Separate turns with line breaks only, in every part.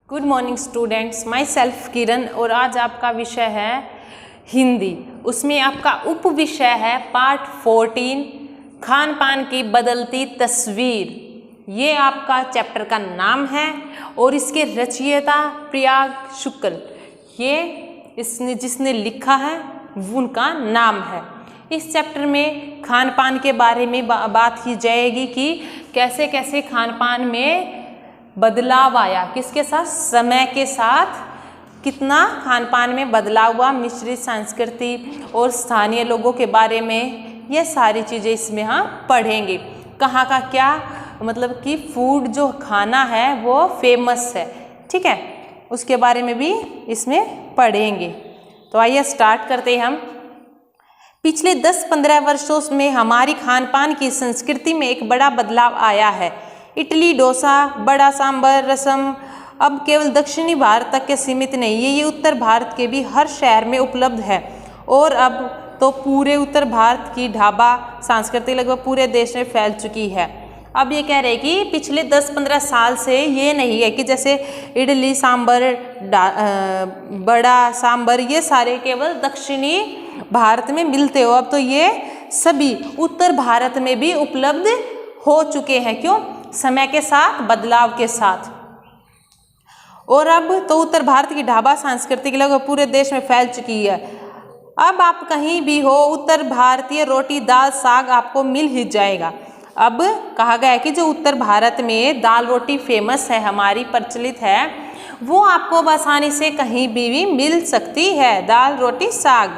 Good morning students, myself Kiran और आज आपका विषय है हिंदी। उसमें आपका उप विषय है पार्ट 14 खान पान की बदलती तस्वीर। ये आपका चैप्टर का नाम है और इसके रचयिता प्रयाग शुक्ल, ये इसने जिसने लिखा है उनका नाम है। इस चैप्टर में खान पान के बारे में बात की जाएगी कि कैसे कैसे खान पान में बदलाव आया, किसके साथ, समय के साथ कितना खान पान में बदलाव हुआ, मिश्रित संस्कृति और स्थानीय लोगों के बारे में ये सारी चीज़ें इसमें हम पढ़ेंगे। कहाँ का क्या मतलब कि फूड जो खाना है वो फेमस है, ठीक है, उसके बारे में भी इसमें पढ़ेंगे। तो आइए स्टार्ट करते हैं हम। पिछले 10-15 वर्षों में हमारी खान पान की संस्कृति में एक बड़ा बदलाव आया है। इडली, डोसा, बड़ा सांभर, रसम अब केवल दक्षिणी भारत तक के सीमित नहीं है, ये उत्तर भारत के भी हर शहर में उपलब्ध है और अब तो पूरे उत्तर भारत की ढाबा संस्कृति लगभग पूरे देश में फैल चुकी है। अब ये कह रहे हैं कि पिछले 10-15 साल से ये नहीं है कि जैसे इडली सांभर, बड़ा सांभर ये सारे केवल दक्षिणी भारत में मिलते हो, अब तो ये सभी उत्तर भारत में भी उपलब्ध हो चुके हैं। क्यों? समय के साथ, बदलाव के साथ। और अब तो उत्तर भारत की ढाबा संस्कृति लगभग पूरे देश में फैल चुकी है। अब आप कहीं भी हो, उत्तर भारतीय रोटी, दाल, साग आपको मिल ही जाएगा। अब कहा गया है कि जो उत्तर भारत में दाल रोटी फेमस है, हमारी प्रचलित है, वो आपको आसानी से कहीं भी मिल सकती है। दाल रोटी साग।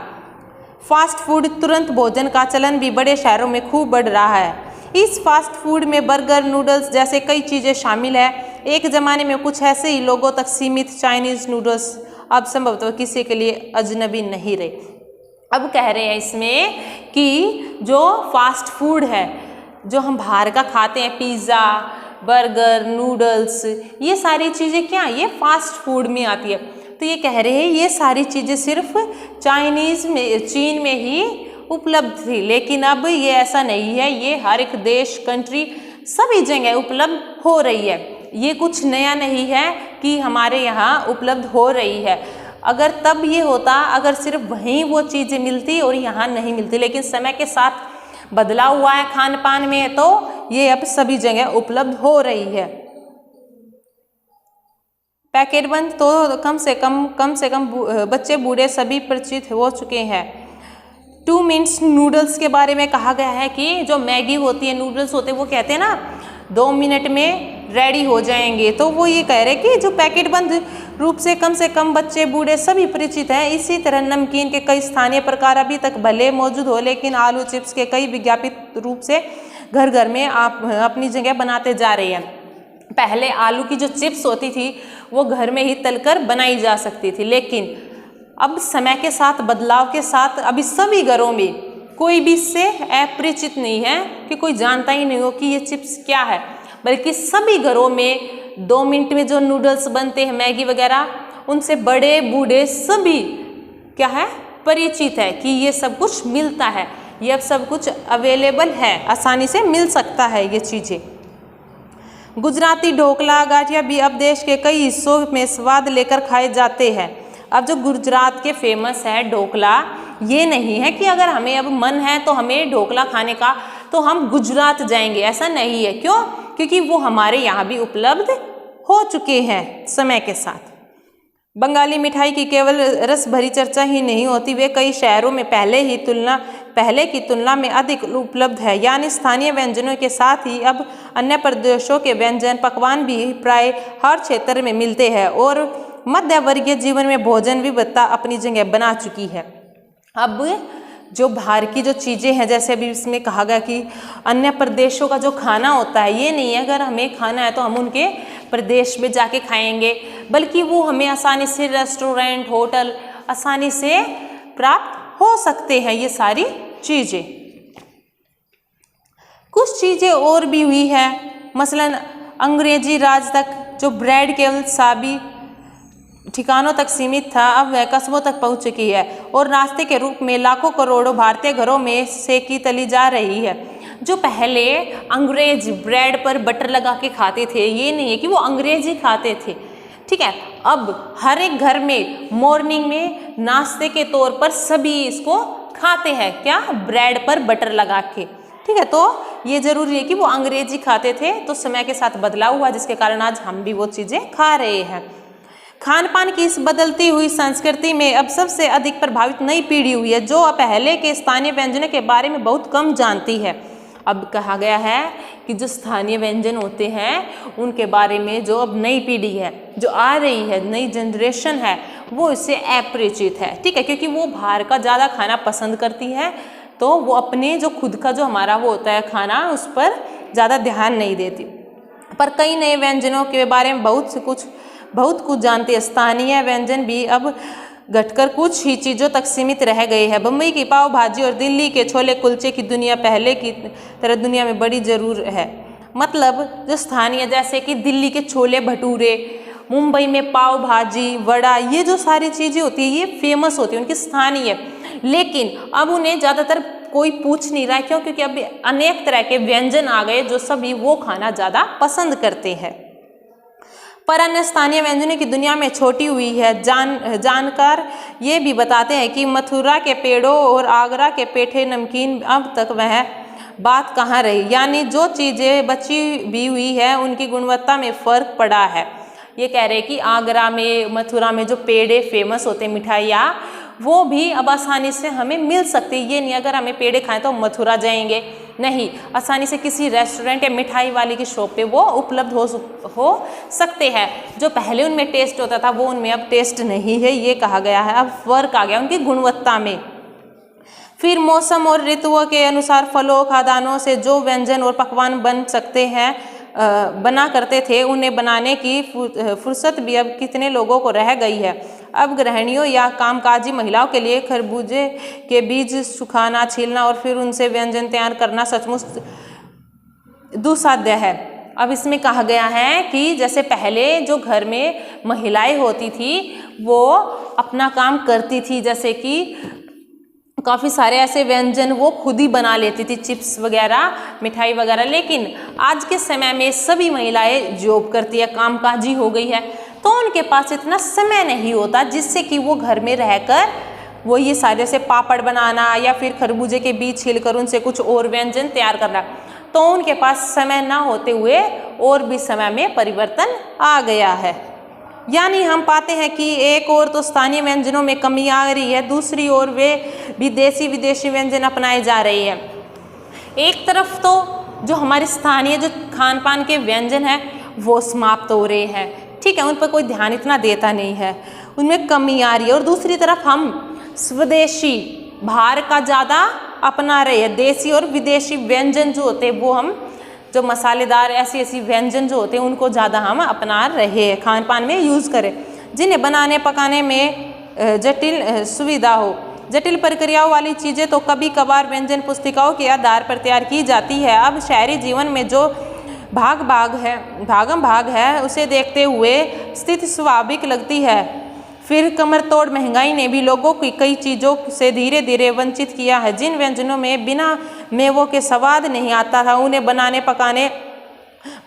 फास्ट फूड, तुरंत भोजन का चलन भी बड़े शहरों में खूब बढ़ रहा है। इस फास्ट फूड में बर्गर, नूडल्स जैसे कई चीज़ें शामिल है। एक ज़माने में कुछ ऐसे ही लोगों तक सीमित चाइनीज़ नूडल्स अब संभवतः किसी के लिए अजनबी नहीं रहे। अब कह रहे हैं इसमें कि जो फास्ट फूड है, जो हम बाहर का खाते हैं, पिज़्ज़ा, बर्गर, नूडल्स, ये सारी चीज़ें क्या, ये फास्ट फूड में आती है। तो ये कह रहे हैं ये सारी चीज़ें सिर्फ चाइनीज़ में, चीन में ही उपलब्ध थी, लेकिन अब ये ऐसा नहीं है, ये हर एक देश, कंट्री, सभी जगह उपलब्ध हो रही है। ये कुछ नया नहीं है कि हमारे यहाँ उपलब्ध हो रही है। अगर तब ये होता, अगर सिर्फ वहीं वो चीज़ें मिलती और यहाँ नहीं मिलती, लेकिन समय के साथ बदलाव हुआ है खान पान में, तो ये अब सभी जगह उपलब्ध हो रही है। पैकेट बंद तो कम से कम बच्चे बूढ़े सभी परिचित हो चुके हैं। 2 मिनट्स नूडल्स के बारे में कहा गया है कि जो मैगी होती है, नूडल्स होते हैं, वो कहते हैं ना 2 मिनट में रेडी हो जाएंगे, तो वो ये कह रहे हैं कि जो पैकेट बंद रूप से कम बच्चे बूढ़े सभी परिचित हैं। इसी तरह नमकीन के कई स्थानीय प्रकार अभी तक भले मौजूद हो, लेकिन आलू चिप्स के कई विज्ञापित रूप से घर घर में आप अपनी जगह बनाते जा रहे हैं। पहले आलू की जो चिप्स होती थी वो घर में ही तलकर बनाई जा सकती थी, लेकिन अब समय के साथ, बदलाव के साथ अभी सभी घरों में कोई भी इससे अपरिचित नहीं है कि कोई जानता ही नहीं हो कि ये चिप्स क्या है, बल्कि सभी घरों में 2 मिनट में जो नूडल्स बनते हैं, मैगी वगैरह, उनसे बड़े बूढ़े सभी क्या है, परिचित है कि ये सब कुछ मिलता है, ये अब सब कुछ अवेलेबल है, आसानी से मिल सकता है ये चीज़ें। गुजराती ढोकला, गाठिया भी अब देश के कई हिस्सों में स्वाद लेकर खाए जाते हैं। अब जो गुजरात के फेमस है ढोकला, ये नहीं है कि अगर हमें अब मन है तो हमें ढोकला खाने का तो हम गुजरात जाएंगे, ऐसा नहीं है। क्यों? क्योंकि वो हमारे यहाँ भी उपलब्ध हो चुके हैं समय के साथ। बंगाली मिठाई की केवल रस भरी चर्चा ही नहीं होती, वे कई शहरों में पहले की तुलना में अधिक उपलब्ध है। यानी स्थानीय व्यंजनों के साथ ही अब अन्य प्रदेशों के व्यंजन पकवान भी प्राय हर क्षेत्र में मिलते हैं और मध्य वर्गीय जीवन में भोजन विविधता अपनी जगह बना चुकी है। अब जो बाहर की जो चीज़ें हैं, जैसे अभी इसमें कहा गया कि अन्य प्रदेशों का जो खाना होता है, ये नहीं है अगर हमें खाना है तो हम उनके प्रदेश में जाके खाएंगे, बल्कि वो हमें आसानी से रेस्टोरेंट, होटल आसानी से प्राप्त हो सकते हैं ये सारी चीज़ें। कुछ चीज़ें और भी हुई है, मसलन अंग्रेजी राज तक जो ब्रेड केवल साबी ठिकानों तक सीमित था, अब वह कस्बों तक पहुंच चुकी है और नाश्ते के रूप में लाखों करोड़ों भारतीय घरों में सेकी तली जा रही है। जो पहले अंग्रेज ब्रेड पर बटर लगा के खाते थे, ये नहीं है कि वो अंग्रेज ही खाते थे, ठीक है। अब हर एक घर में मॉर्निंग में नाश्ते के तौर पर सभी इसको खाते हैं, क्या, ब्रेड पर बटर लगा के, ठीक है। तो ये जरूरी है कि वो अंग्रेजी खाते थे तो समय के साथ बदलाव हुआ जिसके कारण आज हम भी वो चीज़ें खा रहे हैं। खान पान की इस बदलती हुई संस्कृति में अब सबसे अधिक प्रभावित नई पीढ़ी हुई है जो पहले के स्थानीय व्यंजनों के बारे में बहुत कम जानती है। अब कहा गया है कि जो स्थानीय व्यंजन होते हैं उनके बारे में जो अब नई पीढ़ी है जो आ रही है, नई जनरेशन है, वो इससे अपरिचित है, ठीक है, क्योंकि वो बाहर का ज़्यादा खाना पसंद करती है तो वो अपने जो खुद का जो हमारा वो होता है खाना उस पर ज़्यादा ध्यान नहीं देती। पर कई नए व्यंजनों के बारे में बहुत कुछ जानती है। स्थानीय व्यंजन भी अब घटकर कुछ ही चीज़ों तक सीमित रह गए हैं। बम्बई की पाव भाजी और दिल्ली के छोले कुलचे की दुनिया पहले की तरह दुनिया में बड़ी जरूर है। मतलब जो स्थानीय जैसे कि दिल्ली के छोले भटूरे, मुंबई में पाव भाजी, वड़ा, ये जो सारी चीज़ें होती है ये फेमस होती है उनकी स्थानीय, लेकिन अब उन्हें ज़्यादातर कोई पूछ नहीं रहा है। क्यों? क्योंकि अब अनेक तरह के व्यंजन आ गए जो सभी वो खाना ज़्यादा पसंद करते हैं। पर अन्य स्थानीय व्यंजनों की दुनिया में छोटी हुई है। जानकार ये भी बताते हैं कि मथुरा के पेड़ों और आगरा के पेठे नमकीन अब तक वह बात कहाँ रही, यानी जो चीज़ें बची भी हुई है उनकी गुणवत्ता में फ़र्क पड़ा है। ये कह रहे हैं कि आगरा में, मथुरा में जो पेड़े फेमस होते हैं मिठाइयाँ, वो भी अब आसानी से हमें मिल सकती है। ये नहीं अगर हमें पेड़े खाएं तो मथुरा जाएंगे, नहीं, आसानी से किसी रेस्टोरेंट या मिठाई वाले की शॉप पे वो उपलब्ध हो सकते हैं। जो पहले उनमें टेस्ट होता था वो उनमें अब टेस्ट नहीं है, ये कहा गया है। अब फर्क आ गया उनकी गुणवत्ता में। फिर मौसम और ऋतुओं के अनुसार फलों, खाद्यान्नों से जो व्यंजन और पकवान बना करते थे उन्हें बनाने की फुर्सत भी अब कितने लोगों को रह गई है। अब गृहिणियों या कामकाजी महिलाओं के लिए खरबूजे के बीज सुखाना, छीलना और फिर उनसे व्यंजन तैयार करना सचमुच दुस्साध्य है। अब इसमें कहा गया है कि जैसे पहले जो घर में महिलाएं होती थी वो अपना काम करती थी, जैसे कि काफ़ी सारे ऐसे व्यंजन वो खुद ही बना लेती थी, चिप्स वगैरह, मिठाई वगैरह। लेकिन आज के समय में सभी महिलाएं जॉब करती है, कामकाजी हो गई है, तो उनके पास इतना समय नहीं होता जिससे कि वो घर में रहकर वो ये सारे से पापड़ बनाना या फिर खरबूजे के बीज छीलकर उनसे कुछ और व्यंजन तैयार करना, तो उनके पास समय ना होते हुए और भी समय में परिवर्तन आ गया है। यानी हम पाते हैं कि एक और तो स्थानीय व्यंजनों में कमी आ रही है, दूसरी ओर वे विदेशी व्यंजन अपनाए जा रहे हैं। एक तरफ तो जो हमारे स्थानीय जो खान पान के व्यंजन हैं वो समाप्त हो रहे हैं, ठीक है, उन पर कोई ध्यान इतना देता नहीं है, उनमें कमी आ रही है। और दूसरी तरफ हम स्वदेशी बाहर का ज़्यादा अपना रहे हैं। देसी और विदेशी व्यंजन जो होते हैं वो हम जो मसालेदार ऐसी व्यंजन जो होते हैं उनको ज़्यादा हम अपना रहे हैं, खान पान में यूज़ करें, जिन्हें बनाने पकाने में जटिल सुविधा हो। जटिल प्रक्रियाओं वाली चीज़ें तो कभी कभार व्यंजन पुस्तिकाओं के आधार पर तैयार की जाती है। अब शहरी जीवन में जो भागम भाग है उसे देखते हुए स्थिति स्वाभाविक लगती है। फिर कमर तोड़ महंगाई ने भी लोगों की कई चीज़ों से धीरे धीरे वंचित किया है। जिन व्यंजनों में बिना मेवों के स्वाद नहीं आता था उन्हें बनाने पकाने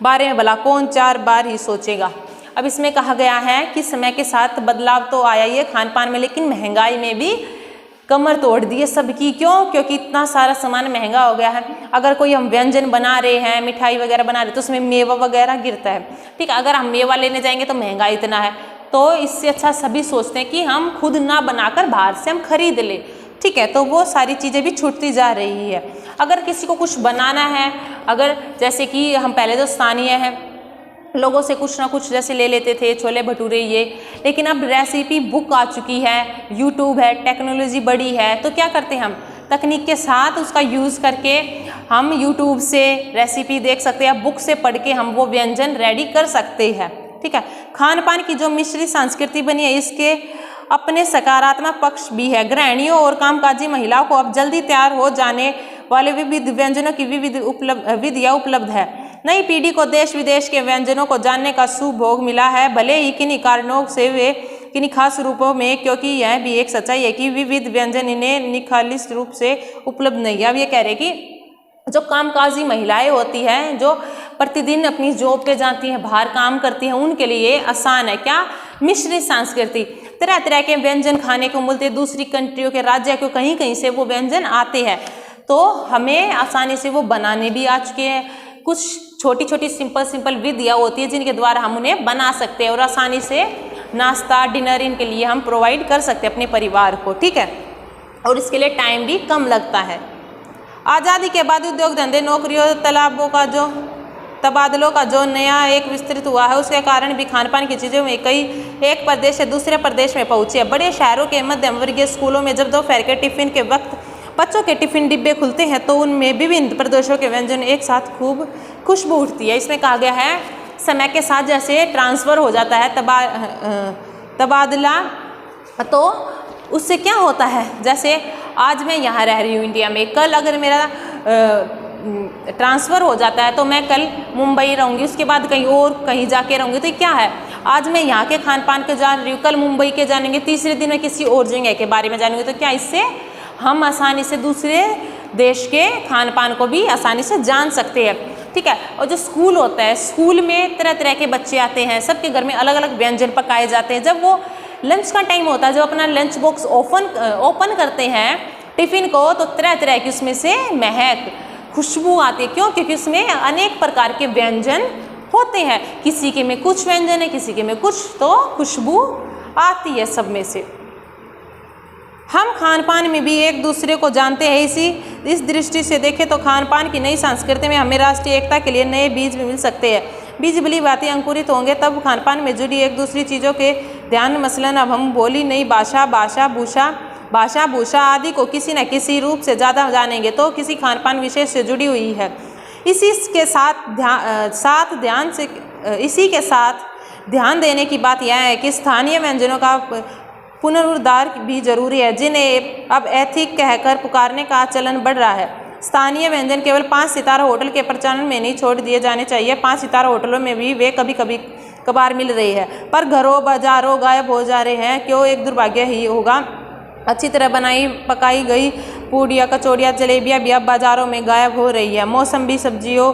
बारे में भला कौन 4 बार ही सोचेगा। अब इसमें कहा गया है कि समय के साथ बदलाव तो आया ही है खान पान में, लेकिन महंगाई में भी कमर तोड़ दी है सबकी। क्यों? क्योंकि इतना सारा सामान महंगा हो गया है। अगर कोई हम व्यंजन बना रहे हैं, मिठाई वगैरह बना रहे हैं, तो उसमें मेवा वगैरह गिरता है, ठीक है। अगर हम मेवा लेने जाएंगे तो महंगा इतना है, तो इससे अच्छा सभी सोचते हैं कि हम खुद ना बनाकर बाहर से हम खरीद ले, ठीक है। तो वो सारी चीज़ें भी छूटती जा रही है। अगर किसी को कुछ बनाना है, अगर जैसे कि हम पहले तो स्थानीय हैं, लोगों से कुछ ना कुछ जैसे ले लेते थे छोले भटूरे ये, लेकिन अब रेसिपी बुक आ चुकी है, यूट्यूब है, टेक्नोलॉजी बड़ी है, तो क्या करते हैं हम तकनीक के साथ उसका यूज़ करके हम यूट्यूब से रेसिपी देख सकते हैं, बुक से पढ़ के हम वो व्यंजन रेडी कर सकते हैं, ठीक है। खान पान की जो मिश्रित संस्कृति बनी है इसके अपने सकारात्मक पक्ष भी है। गृहिणियों और कामकाजी महिलाओं को अब जल्दी तैयार हो जाने वाले विविध व्यंजनों की विधियाँ उपलब्ध है। नई पीढ़ी को देश विदेश के व्यंजनों को जानने का सुभोग मिला है, भले ही किन्हीं कारणों से वे किन्हीं खास रूपों में, क्योंकि यह भी एक सच्चाई है कि विविध व्यंजन इन्हें निखालिस रूप से उपलब्ध नहीं है। अब ये कह रहे कि जो कामकाजी महिलाएं होती हैं, जो प्रतिदिन अपनी जॉब पे जाती हैं, बाहर काम करती हैं, उनके लिए आसान है। क्या? मिश्रित संस्कृति, तरह तरह के व्यंजन खाने को मिलते हैं, दूसरी कंट्रियों के, राज्य को कहीं कहीं से वो व्यंजन आते हैं, तो हमें आसानी से वो बनाने भी आ चुके हैं। कुछ छोटी छोटी सिंपल विधियाँ होती है जिनके द्वारा हम उन्हें बना सकते हैं और आसानी से नाश्ता, डिनर इनके लिए हम प्रोवाइड कर सकते हैं अपने परिवार को, ठीक है, और इसके लिए टाइम भी कम लगता है। आज़ादी के बाद उद्योग धंधे, नौकरियों, तबादलों का जो नया एक विस्तृत हुआ है, उसके कारण भी खान पान की चीज़ों में कई एक प्रदेश से दूसरे प्रदेश में पहुँचे। बड़े शहरों के मध्यम वर्गीय स्कूलों में जब दोपहर के टिफिन के वक्त बच्चों के टिफिन डिब्बे खुलते हैं तो उनमें विभिन्न प्रदेशों के व्यंजन एक साथ खूब खुशबू उठती है। इसमें कहा गया है समय के साथ जैसे ट्रांसफ़र हो जाता है तबादला, तो उससे क्या होता है, जैसे आज मैं यहाँ रह रही हूँ इंडिया में, कल अगर मेरा ट्रांसफ़र हो जाता है तो मैं कल मुंबई रहूँगी, उसके बाद कहीं जाके रहूँगी, तो क्या है, आज मैं यहाँ के खान पान के जान रही हूँ, कल मुंबई के जानेंगे, तीसरे दिन मैं किसी और जगह के बारे में जानेंगे, तो क्या इससे हम आसानी से दूसरे देश के खान पान को भी आसानी से जान सकते हैं, ठीक है। और जो स्कूल होता है, स्कूल में तरह तरह के बच्चे आते हैं, सबके घर में अलग अलग व्यंजन पकाए जाते हैं। जब वो लंच का टाइम होता है, जब अपना लंच बॉक्स ओपन करते हैं टिफ़िन को, तो तरह तरह की उसमें से महक, खुशबू आती है। क्यों? क्योंकि उसमें अनेक प्रकार के व्यंजन होते हैं, किसी के में कुछ व्यंजन है, किसी के में कुछ, तो खुशबू आती है सब में से। हम खान पान में भी एक दूसरे को जानते हैं। इस दृष्टि से देखें तो खान पान की नई संस्कृति में हमें राष्ट्रीय एकता के लिए नए बीज भी मिल सकते हैं। बीज भली भांति अंकुरित होंगे तब खान पान में जुड़ी एक दूसरी चीज़ों के ध्यान, मसलन अब हम बोली नई भाषा भूषा आदि को किसी न किसी रूप से ज़्यादा जानेंगे तो किसी खान पान विशेष से जुड़ी हुई है। इसी के साथ ध्यान देने की बात यह है कि स्थानीय व्यंजनों का पुनरुद्धार भी जरूरी है, जिन्हें अब एथिक कहकर पुकारने का चलन बढ़ रहा है। स्थानीय व्यंजन केवल 5 सितारा होटल के प्रचलन में नहीं छोड़ दिए जाने चाहिए। 5 सितारा होटलों में भी वे कभार मिल रही है, पर घरों बाजारों गायब हो जा रहे हैं। क्यों? एक दुर्भाग्य ही होगा। अच्छी तरह बनाई पकाई गई पूड़ियाँ, कचौड़ियाँ, जलेबियाँ भी अब बाज़ारों में गायब हो रही है। मौसमी सब्जियों,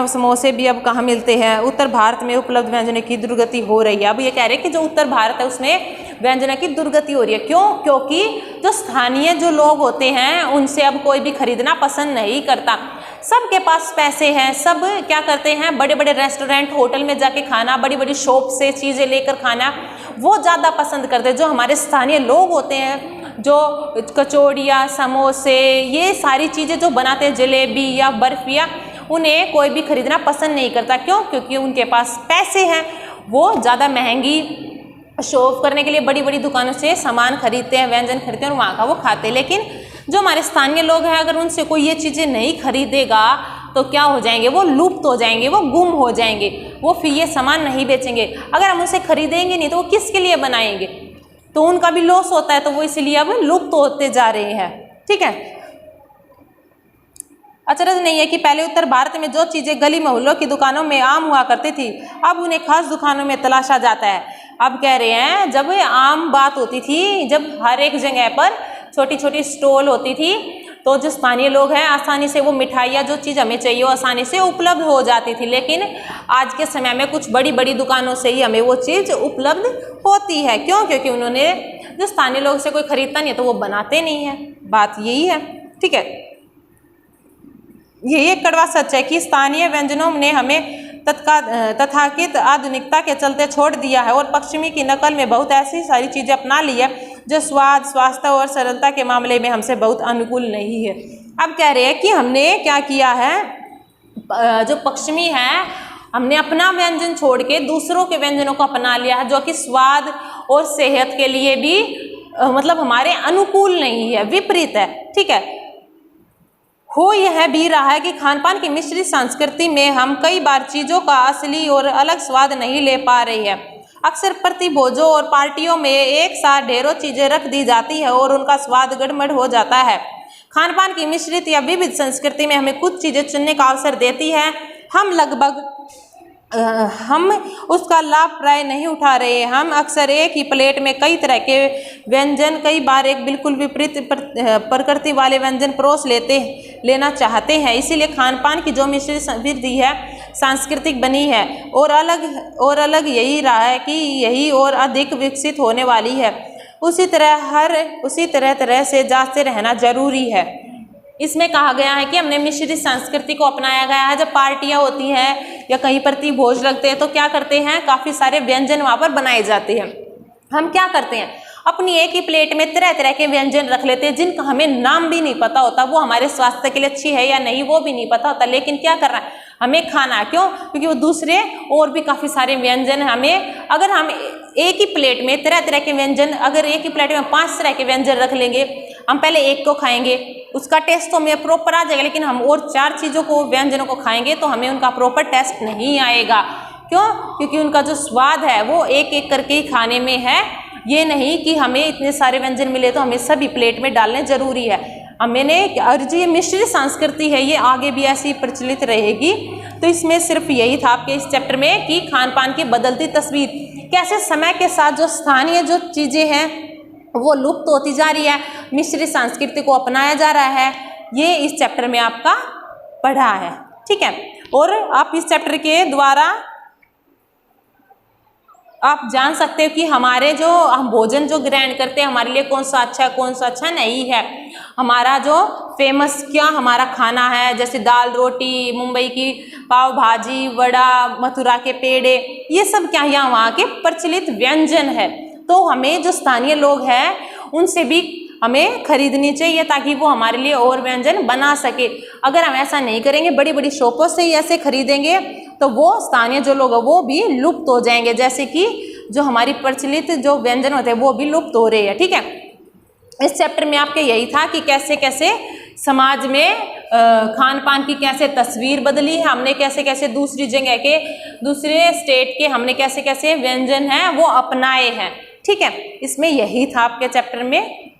समोसे भी अब कहाँ मिलते हैं। उत्तर भारत में उपलब्ध व्यंजनों की दुर्गति हो रही है। अब ये कह रहे हैं कि जो उत्तर भारत है उसमें व्यंजनों की दुर्गति हो रही है। क्यों? क्योंकि जो स्थानीय जो लोग होते हैं उनसे अब कोई भी खरीदना पसंद नहीं करता। सबके पास पैसे हैं, सब क्या करते हैं, बड़े बड़े रेस्टोरेंट, होटल में जाके खाना, बड़ी बड़ी शॉप से चीज़ें लेकर खाना वो ज़्यादा पसंद करते हैं। जो हमारे स्थानीय लोग होते हैं, जो कचौड़ियाँ, समोसे, ये सारी चीज़ें जो बनाते हैं, जलेबी या बर्फिया, उन्हें कोई भी खरीदना पसंद नहीं करता। क्यों? क्योंकि उनके पास पैसे हैं, वो ज़्यादा महंगी शो ऑफ करने के लिए बड़ी बड़ी दुकानों से सामान खरीदते हैं, व्यंजन खरीदते हैं और वहाँ का वो खाते हैं। लेकिन जो हमारे स्थानीय लोग हैं, अगर उनसे कोई ये चीज़ें नहीं खरीदेगा तो क्या हो जाएंगे, वो लुप्त हो जाएंगे, वो गुम हो जाएंगे, वो फिर ये सामान नहीं बेचेंगे। अगर हम उनसे खरीदेंगे नहीं तो वो किसके लिए बनाएंगे, तो उनका भी लॉस होता है, तो वो इसलिए अब लुप्त होते जा रहे हैं, ठीक है। अचरज नहीं है कि पहले उत्तर भारत में जो चीज़ें गली मोहल्लों की दुकानों में आम हुआ करती थी, अब उन्हें खास दुकानों में तलाशा जाता है। अब कह रहे हैं जब आम बात होती थी, जब हर एक जगह पर छोटी छोटी स्टॉल होती थी, तो जो स्थानीय लोग हैं आसानी से वो मिठाइयाँ, जो चीज़ हमें चाहिए वो आसानी से उपलब्ध हो जाती थी। लेकिन आज के समय में कुछ बड़ी बड़ी दुकानों से ही हमें वो चीज़ उपलब्ध होती है। क्यों? क्योंकि उन्होंने, जो स्थानीय लोग से कोई खरीदता नहीं है तो वो बनाते नहीं है। बात यही है, ठीक है। यही एक कड़वा सच है कि स्थानीय व्यंजनों ने हमें तथाकथित आधुनिकता के चलते छोड़ दिया है और पश्चिमी की नकल में बहुत ऐसी सारी चीज़ें अपना ली है जो स्वाद, स्वास्थ्य और सरलता के मामले में हमसे बहुत अनुकूल नहीं है। अब कह रहे हैं कि हमने क्या किया है, जो पश्चिमी है, हमने अपना व्यंजन छोड़ के दूसरों के व्यंजनों को अपना लिया है, जो कि स्वाद और सेहत के लिए भी मतलब हमारे अनुकूल नहीं है, विपरीत है, ठीक है। हो यह भी रहा है कि खान पान की मिश्रित संस्कृति में हम कई बार चीज़ों का असली और अलग स्वाद नहीं ले पा रही है। अक्सर प्रतिभोजों और पार्टियों में एक साथ ढेरों चीज़ें रख दी जाती है और उनका स्वाद गड़बड़ हो जाता है। खान पान की मिश्रित या विविध संस्कृति में हमें कुछ चीज़ें चुनने का अवसर देती है। हम लगभग हम उसका लाभ प्राय नहीं उठा रहे हैं। हम अक्सर एक ही प्लेट में कई तरह के व्यंजन, कई बार एक बिल्कुल विपरीत प्रकृति वाले व्यंजन परोस लेना चाहते हैं। इसीलिए खान पान की जो मिश्रित समृद्धि है सांस्कृतिक बनी है और अलग यही रहा है कि यही और अधिक विकसित होने वाली है। उसी तरह से जांचते रहना जरूरी है। इसमें कहा गया है कि हमने मिश्रित संस्कृति को अपनाया गया है। जब पार्टियां होती हैं या कहीं पर भोज लगते हैं तो क्या करते हैं, काफ़ी सारे व्यंजन वहाँ पर बनाए जाते हैं। हम क्या करते हैं, अपनी एक ही प्लेट में तरह तरह के व्यंजन रख लेते हैं जिनका हमें नाम भी नहीं पता होता, वो हमारे स्वास्थ्य के लिए अच्छी है या नहीं वो भी नहीं पता होता, लेकिन क्या करना है, हमें खाना। क्यों? क्योंकि वो दूसरे और भी काफ़ी सारे व्यंजन हमें, अगर हम एक ही प्लेट में तरह तरह के व्यंजन, अगर एक ही प्लेट में 5 तरह के व्यंजन रख लेंगे, हम पहले एक को खाएंगे, उसका टेस्ट तो हमें प्रॉपर आ जाएगा, लेकिन हम और 4 चीज़ों को, व्यंजनों को खाएंगे तो हमें उनका प्रॉपर टेस्ट नहीं आएगा। क्यों? क्योंकि उनका जो स्वाद है वो एक एक करके ही खाने में है। ये नहीं कि हमें इतने सारे व्यंजन मिले तो हमें सभी प्लेट में डालने जरूरी है। और ये मिश्रित संस्कृति है, ये आगे भी ऐसी प्रचलित रहेगी। तो इसमें सिर्फ यही था आपके इस चैप्टर में कि खान पान की बदलती तस्वीर, कैसे समय के साथ जो स्थानीय जो चीज़ें हैं वो लुप्त होती जा रही है, मिश्रित संस्कृति को अपनाया जा रहा है, ये इस चैप्टर में आपका पढ़ा है। ठीक है, और आप इस चैप्टर के द्वारा आप जान सकते हो कि हमारे जो हम भोजन जो ग्रहण करते हैं हमारे लिए कौन सा अच्छा है, कौन सा अच्छा नहीं है। हमारा जो फेमस क्या हमारा खाना है, जैसे दाल रोटी, मुंबई की पाव भाजी, वड़ा, मथुरा के पेड़े, ये सब क्या यहाँ वहाँ के प्रचलित व्यंजन है। तो हमें जो स्थानीय लोग हैं उनसे भी हमें खरीदनी चाहिए ताकि वो हमारे लिए और व्यंजन बना सके। अगर हम ऐसा नहीं करेंगे, बड़ी बड़ी शॉपों से ही ऐसे खरीदेंगे तो वो स्थानीय जो लोग हैं वो भी लुप्त हो जाएंगे, जैसे कि जो हमारी प्रचलित जो व्यंजन होते हैं वो भी लुप्त हो रहे हैं। ठीक है, इस चैप्टर में आपके यही था कि कैसे कैसे समाज में खान पान की कैसे तस्वीर बदली है, हमने कैसे कैसे दूसरी जगह के, दूसरे स्टेट के हमने कैसे कैसे व्यंजन हैं वो अपनाए हैं। ठीक है, इसमें यही था आपके चैप्टर में।